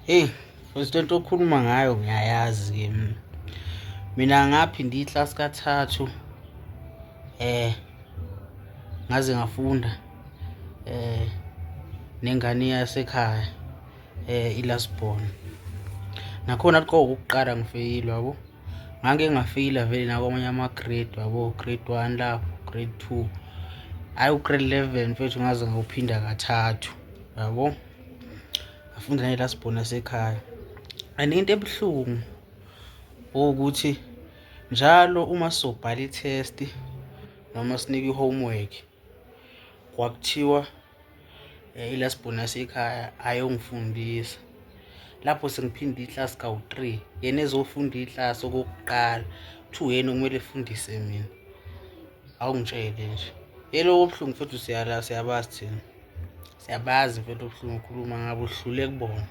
Hey, futhi lento okhuluma ngayo ngiyayazi-ke mina ngaphinda iklasi kathathu ngaze ngafunda nengane yasekhaya iLasbon. Nakhona liqoka ukuqala ngifeyili yabo. Ngake ngafeyila vele nakwamanye ama-grade yabo, grade 1 lapho, grade 2. Hhayi u-grade 11 mfethu ngaze ngawuphinda kathathu yabo. Ngafunda neLasbon yasekhaya. And into ebuhlungu ukuthi njalo uma sobhala i-test noma sinika i-homework kwakuthiwa iLasbon yasekhaya ayongifundisa. Lapho sengiphinde iklasi kawu-3 yena ezofunda iklasi okokuqala kuthiwa uyena okumele efundise mina. Awungitshele nje yelo obuhlungu mfethu siyabazi thina. Siyabazi mfethu obuhlungu ukhuluma ngabo, udlule kubona.